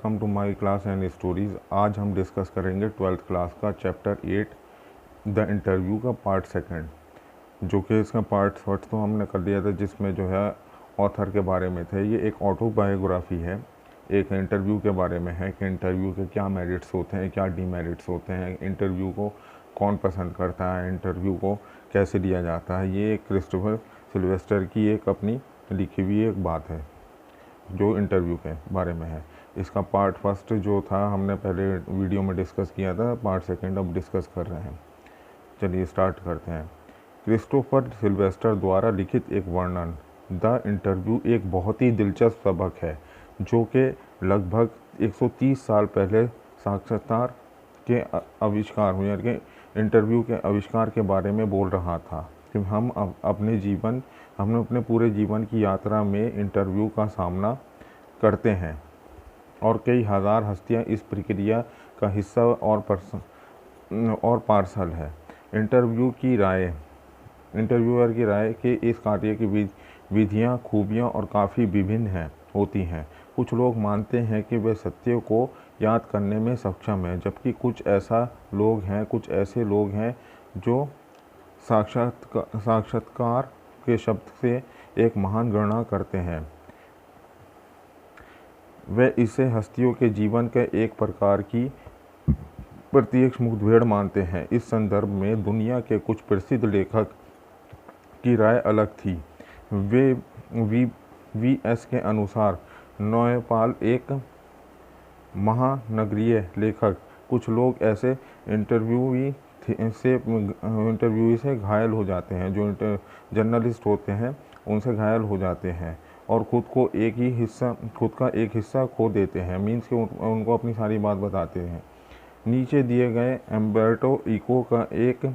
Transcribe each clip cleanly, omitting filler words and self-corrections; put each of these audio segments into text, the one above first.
Welcome to my class and stories. आज हम discuss करेंगे 12th क्लास का चैप्टर 8 द इंटरव्यू का पार्ट सेकंड, जो कि इसका पार्ट फर्स्ट तो हमने कर लिया था, जिसमें जो है ऑथर के बारे में थे। ये एक ऑटोबायोग्राफी है, एक इंटरव्यू के बारे में है कि इंटरव्यू के क्या मेरिट्स होते हैं, क्या डीमेरिट्स होते हैं, इंटरव्यू को कौन पसंद करता है, इंटरव्यू को कैसे लिया जाता है। ये क्रिस्टोफर सिल्वेस्टर की एक अपनी लिखी हुई एक बात है जो इंटरव्यू के बारे में है। इसका पार्ट फर्स्ट जो था हमने पहले वीडियो में डिस्कस किया था, पार्ट सेकंड अब डिस्कस कर रहे हैं। चलिए स्टार्ट करते हैं। क्रिस्टोफर सिल्वेस्टर द्वारा लिखित एक वर्णन, द इंटरव्यू एक बहुत ही दिलचस्प सबक है जो कि लगभग 130 साल पहले साक्षात्कार के आविष्कार हुए के इंटरव्यू के आविष्कार के बारे में बोल रहा था कि हम अपने पूरे जीवन की यात्रा में इंटरव्यू का सामना करते हैं और कई हज़ार हस्तियां इस प्रक्रिया का हिस्सा और पार्सल है। इंटरव्यूअर की राय कि इस कार्य की विधियां, खूबियां और काफ़ी विभिन्न होती हैं। कुछ लोग मानते हैं कि वे सत्य को याद करने में सक्षम हैं, जबकि कुछ ऐसे लोग हैं जो साक्षात्कार के शब्द से एक महान गणना करते हैं। वे इसे हस्तियों के जीवन के एक प्रकार की प्रत्यक्ष मुठभेड़ मानते हैं। इस संदर्भ में दुनिया के कुछ प्रसिद्ध लेखक की राय अलग थी। वी.एस. के अनुसार नौपाल एक महानगरीय लेखक, कुछ लोग ऐसे इंटरव्यू से घायल हो जाते हैं, जो जर्नलिस्ट होते हैं उनसे घायल हो जाते हैं और खुद का एक हिस्सा खो देते हैं। मीन्स कि उनको अपनी सारी बात बताते हैं। नीचे दिए गए अम्बर्टो इको का एक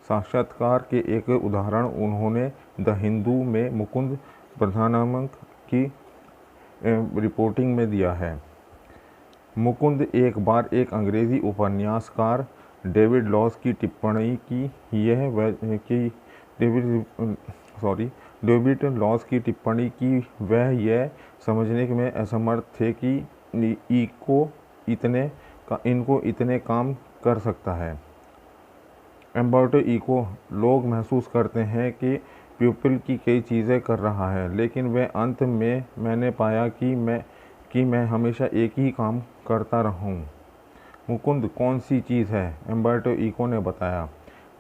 साक्षात्कार के एक उदाहरण उन्होंने द हिंदू में मुकुंद प्रधानमंक की रिपोर्टिंग में दिया है। मुकुंद एक बार एक अंग्रेज़ी उपन्यासकार डेविड लॉस की टिप्पणी की डेविड लॉस की टिप्पणी की वह यह समझने में असमर्थ थे कि इनको इतने काम कर सकता है। अम्बर्टो इको, लोग महसूस करते हैं कि प्यूपिल की कई चीज़ें कर रहा है, लेकिन वे अंत में मैंने पाया कि मैं हमेशा एक ही काम करता रहूं। मुकुंद, कौन सी चीज़ है? अम्बर्टो इको ने बताया,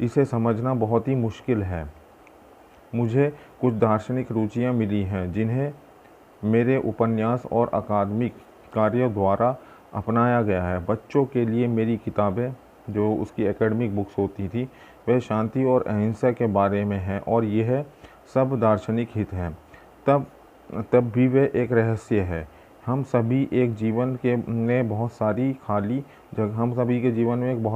इसे समझना बहुत ही मुश्किल है। मुझे कुछ दार्शनिक रुचियां मिली हैं जिन्हें मेरे उपन्यास और अकादमिक कार्यों द्वारा अपनाया गया है। बच्चों के लिए मेरी किताबें, जो उसकी एकेडमिक बुक्स होती थी, वह शांति और अहिंसा के बारे में है और यह सब दार्शनिक हित हैं। तब भी वे एक रहस्य है। हम सभी के जीवन में बहुत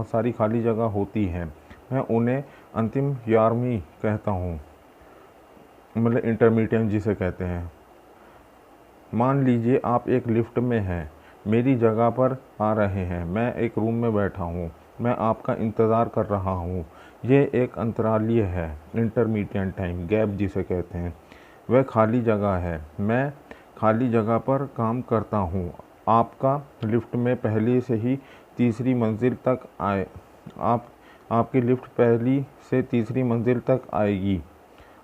सारी खाली जगह होती है। मैं उन्हें अंतिम 11वीं कहता हूँ, मतलब इंटरमीडिएट जिसे कहते हैं। मान लीजिए आप एक लिफ्ट में हैं, मेरी जगह पर आ रहे हैं, मैं एक रूम में बैठा हूँ, मैं आपका इंतज़ार कर रहा हूँ। ये एक अंतरालीय है, इंटरमीडिएट टाइम गैप जिसे कहते हैं। वह खाली जगह है, मैं खाली जगह पर काम करता हूँ। आपकी लिफ्ट पहली से तीसरी मंजिल तक आएगी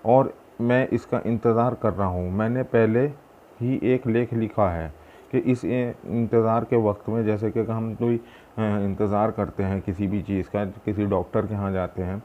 और मैं इसका इंतज़ार कर रहा हूँ। मैंने पहले ही एक लेख लिखा है कि इस इंतज़ार के वक्त में, जैसे कि हम कोई इंतज़ार करते हैं किसी भी चीज़ का, किसी डॉक्टर के यहाँ जाते हैं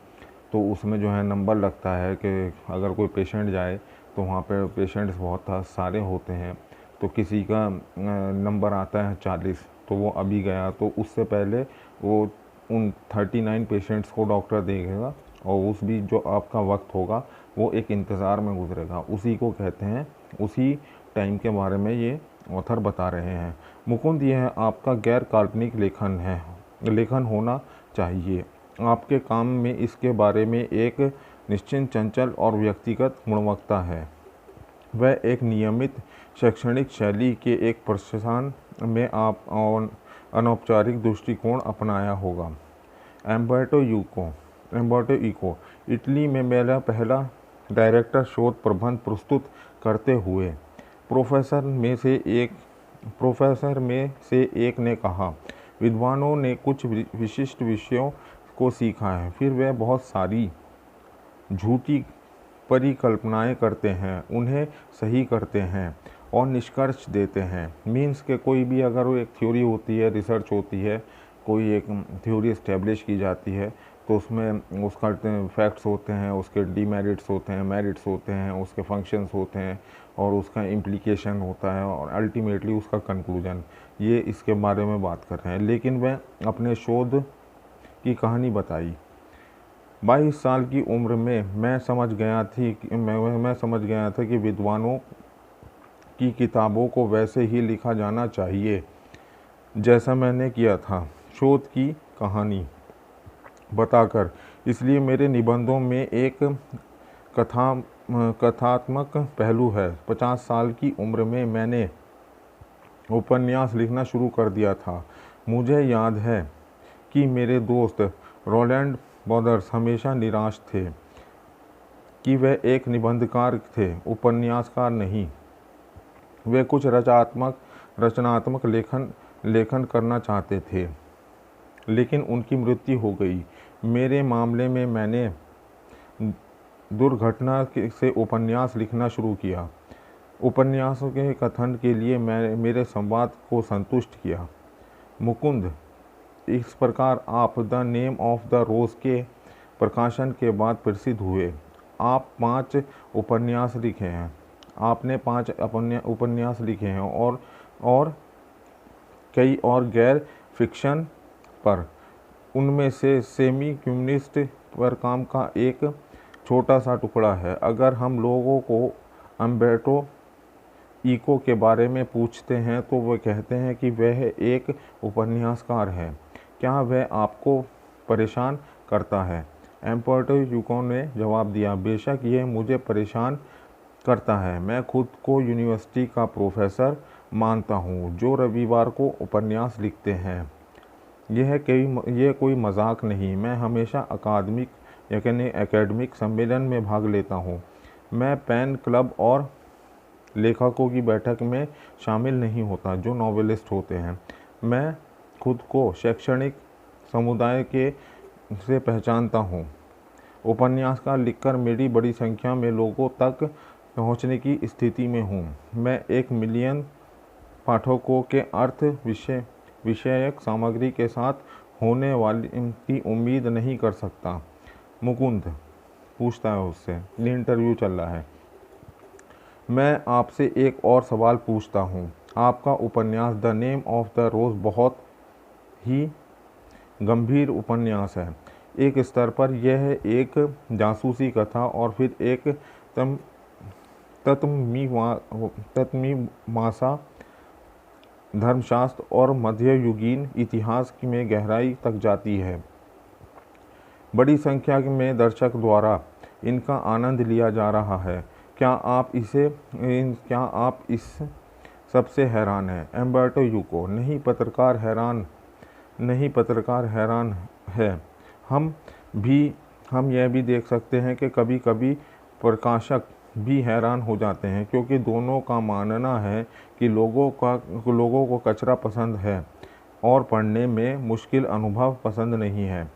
तो उसमें जो है नंबर लगता है कि अगर कोई पेशेंट जाए तो वहाँ पे पेशेंट्स बहुत सारे होते हैं, तो किसी का नंबर आता है 40, तो वो अभी गया, तो उससे पहले वो उन 39 पेशेंट्स को डॉक्टर देखेगा और उस भी जो आपका वक्त होगा वो एक इंतज़ार में गुजरेगा। उसी को कहते हैं, उसी टाइम के बारे में ये ऑथर बता रहे हैं। मुकुंद, यह आपका गैर काल्पनिक लेखन होना चाहिए। आपके काम में इसके बारे में एक निश्चित चंचल और व्यक्तिगत गुणवत्ता है। वह एक नियमित शैक्षणिक शैली के एक प्रशासन में आप अनौपचारिक दृष्टिकोण अपनाया होगा। अम्बर्टो इको, इटली में मेरा पहला डायरेक्टर शोध प्रबंध प्रस्तुत करते हुए प्रोफेसर में से एक प्रोफेसर में से एक ने कहा, विद्वानों ने कुछ विशिष्ट विषयों को सीखा है, फिर वे बहुत सारी झूठी परिकल्पनाएं करते हैं, उन्हें सही करते हैं और निष्कर्ष देते हैं। मीन्स के कोई भी अगर वो एक थ्योरी होती है, रिसर्च होती है, कोई एक थ्योरी इस्टेब्लिश की जाती है, तो उसमें उसका फैक्ट्स होते हैं, उसके डीमेरिट्स होते हैं, मेरिट्स होते हैं, उसके फंक्शंस होते हैं और उसका इम्प्लीकेशन होता है और अल्टीमेटली उसका कंक्लूजन। ये इसके बारे में बात कर रहे हैं। लेकिन वह अपने शोध की कहानी बताई। 22 साल की उम्र में मैं समझ गया था कि विद्वानों की किताबों को वैसे ही लिखा जाना चाहिए जैसा मैंने किया था, शोध की कहानी बताकर। इसलिए मेरे निबंधों में एक कथात्मक पहलू है। 50 साल की उम्र में मैंने उपन्यास लिखना शुरू कर दिया था। मुझे याद है कि मेरे दोस्त रोलैंड बॉदर्स हमेशा निराश थे कि वे एक निबंधकार थे, उपन्यासकार नहीं। वे कुछ रचनात्मक लेखन करना चाहते थे, लेकिन उनकी मृत्यु हो गई। मेरे मामले में मैंने दुर्घटना से उपन्यास लिखना शुरू किया। उपन्यासों के कथन के लिए मेरे संवाद को संतुष्ट किया। मुकुंद, इस प्रकार आप द नेम ऑफ द रोज़ के प्रकाशन के बाद प्रसिद्ध हुए। आप 5 उपन्यास लिखे हैं। आपने 5 उपन्यास लिखे हैं और कई और गैर फिक्शन पर। उनमें से सेमी कम्युनिस्ट पर काम का एक छोटा सा टुकड़ा है। अगर हम लोगों को अम्बर्टो इको के बारे में पूछते हैं तो वह कहते हैं कि वह एक उपन्यासकार है। क्या वह आपको परेशान करता है? अम्बर्टो इको ने जवाब दिया, बेशक यह मुझे परेशान करता है। मैं खुद को यूनिवर्सिटी का प्रोफेसर मानता हूँ जो रविवार को उपन्यास लिखते हैं। यह कोई मजाक नहीं। मैं हमेशा एकेडमिक सम्मेलन में भाग लेता हूँ। मैं पेन क्लब और लेखकों की बैठक में शामिल नहीं होता जो नॉवेलिस्ट होते हैं। मैं खुद को शैक्षणिक समुदाय से पहचानता हूँ। उपन्यासकार लिखकर मेरी बड़ी संख्या में लोगों तक पहुँचने की स्थिति में हूँ। मैं 1 मिलियन पाठकों के अर्थ विषयक सामग्री के साथ होने वाली की उम्मीद नहीं कर सकता। मुकुंद पूछता है उससे, ये इंटरव्यू चल रहा है। मैं आपसे एक और सवाल पूछता हूँ। आपका उपन्यास द नेम ऑफ द रोज़ बहुत ही गंभीर उपन्यास है। एक स्तर पर यह एक जासूसी कथा और फिर एक तत्मीमासा धर्मशास्त्र और मध्ययुगीन इतिहास में गहराई तक जाती है। बड़ी संख्या में दर्शक द्वारा इनका आनंद लिया जा रहा है। क्या आप इस सबसे हैरान हैं? अम्बर्टो इको, नहीं पत्रकार हैरान है। हम यह भी देख सकते हैं कि कभी कभी प्रकाशक भी हैरान हो जाते हैं, क्योंकि दोनों का मानना है कि लोगों को कचरा पसंद है और पढ़ने में मुश्किल अनुभव पसंद नहीं है।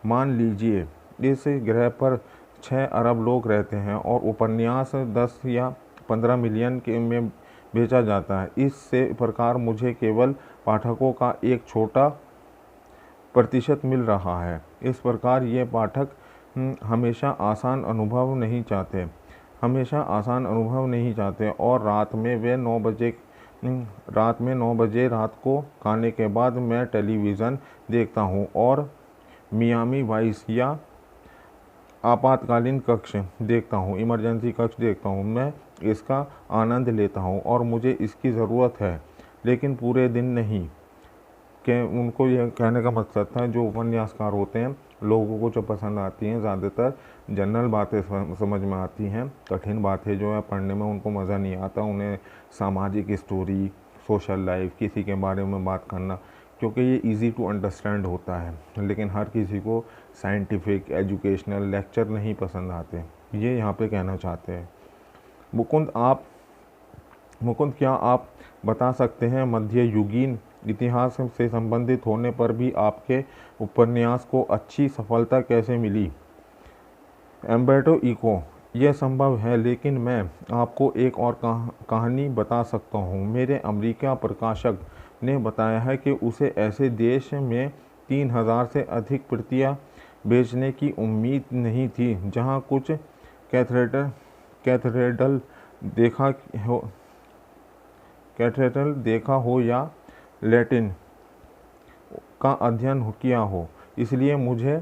मान लीजिए इस ग्रह पर 6 अरब लोग रहते हैं और उपन्यास 10 या 15 मिलियन में बेचा जाता है। इस प्रकार मुझे केवल पाठकों का एक छोटा प्रतिशत मिल रहा है। इस प्रकार ये पाठक हमेशा आसान अनुभव नहीं चाहते और रात में 9 बजे रात को खाने के बाद मैं टेलीविज़न देखता हूँ और मियामी वाइस या आपातकालीन कक्ष देखता हूँ, इमरजेंसी कक्ष देखता हूँ। मैं इसका आनंद लेता हूँ और मुझे इसकी ज़रूरत है, लेकिन पूरे दिन नहीं। कि उनको यह कहने का मकसद था, जो उपन्यासकार होते हैं लोगों को जो पसंद आती हैं ज़्यादातर जनरल बातें समझ में आती हैं। कठिन बातें जो है पढ़ने में उनको मज़ा नहीं आता। उन्हें सामाजिक स्टोरी, सोशल लाइफ, किसी के बारे में बात करना, क्योंकि ये इजी टू अंडरस्टैंड होता है। लेकिन हर किसी को साइंटिफिक एजुकेशनल लेक्चर नहीं पसंद आते, ये यहाँ पे कहना चाहते हैं। मुकुंद, आप मुकुंद, क्या आप बता सकते हैं मध्ययुगीन इतिहास से संबंधित होने पर भी आपके उपन्यास को अच्छी सफलता कैसे मिली? एम्बर्टो इको, यह संभव है, लेकिन मैं आपको एक और कहानी बता सकता हूँ। मेरे अमेरिका प्रकाशक ने बताया है कि उसे ऐसे देश में 3000 से अधिक प्रतियां बेचने की उम्मीद नहीं थी जहाँ कुछ कैथेड्रल देखा हो कैथेड्रल देखा हो या लैटिन का अध्ययन किया हो। इसलिए मुझे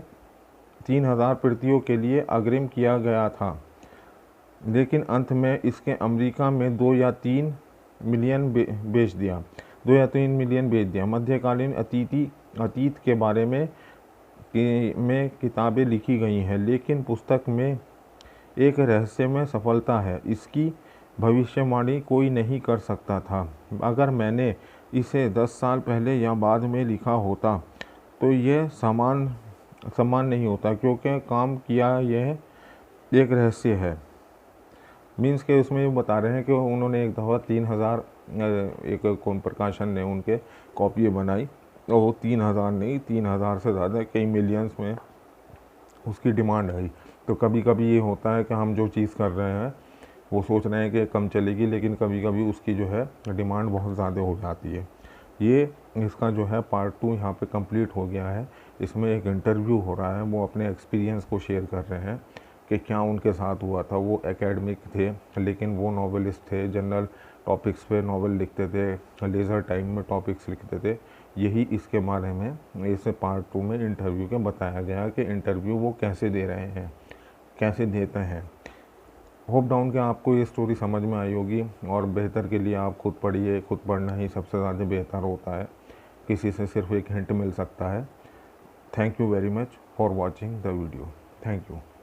3000 प्रतियों के लिए अग्रिम किया गया था, लेकिन अंत में इसके अमेरिका में 2 या 3 मिलियन बेच दिया 2 या 3 मिलियन बेच दिया। मध्यकालीन अतीत के बारे में किताबें लिखी गई हैं, लेकिन पुस्तक में एक रहस्यमय सफलता है। इसकी भविष्यवाणी कोई नहीं कर सकता था। अगर मैंने इसे 10 साल पहले या बाद में लिखा होता तो यह समान नहीं होता, क्योंकि काम किया यह एक रहस्य है। मीन्स के उसमें ये बता रहे हैं कि उन्होंने एक दफ़ा 3000 एक कौन प्रकाशन ने उनके कॉपी बनाई, और वो 3000 नहीं, 3000 से ज़्यादा, कई मिलियंस में उसकी डिमांड आई। तो कभी कभी ये होता है कि हम जो चीज़ कर रहे हैं वो सोच रहे हैं कि कम चलेगी, लेकिन कभी कभी उसकी जो है डिमांड बहुत ज़्यादा हो जाती है। ये इसका जो है पार्ट 2 यहाँ पे कंप्लीट हो गया है। इसमें एक इंटरव्यू हो रहा है, वो अपने एक्सपीरियंस को शेयर कर रहे हैं कि क्या उनके साथ हुआ था। वो एकेडमिक थे, लेकिन वो नॉवेलिस्ट थे, जनरल टॉपिक्स पे नॉवेल लिखते थे, लेज़र टाइम में टॉपिक्स लिखते थे। यही इसके बारे में इस पार्ट 2 में इंटरव्यू के बताया गया कि इंटरव्यू वो कैसे दे रहे हैं, कैसे देते हैं। होप डाउन कि आपको ये स्टोरी समझ में आई होगी, और बेहतर के लिए आप खुद पढ़िए। खुद पढ़ना ही सबसे ज़्यादा बेहतर होता है, किसी से सिर्फ एक हिंट मिल सकता है। Thank you very much for watching the video. Thank you.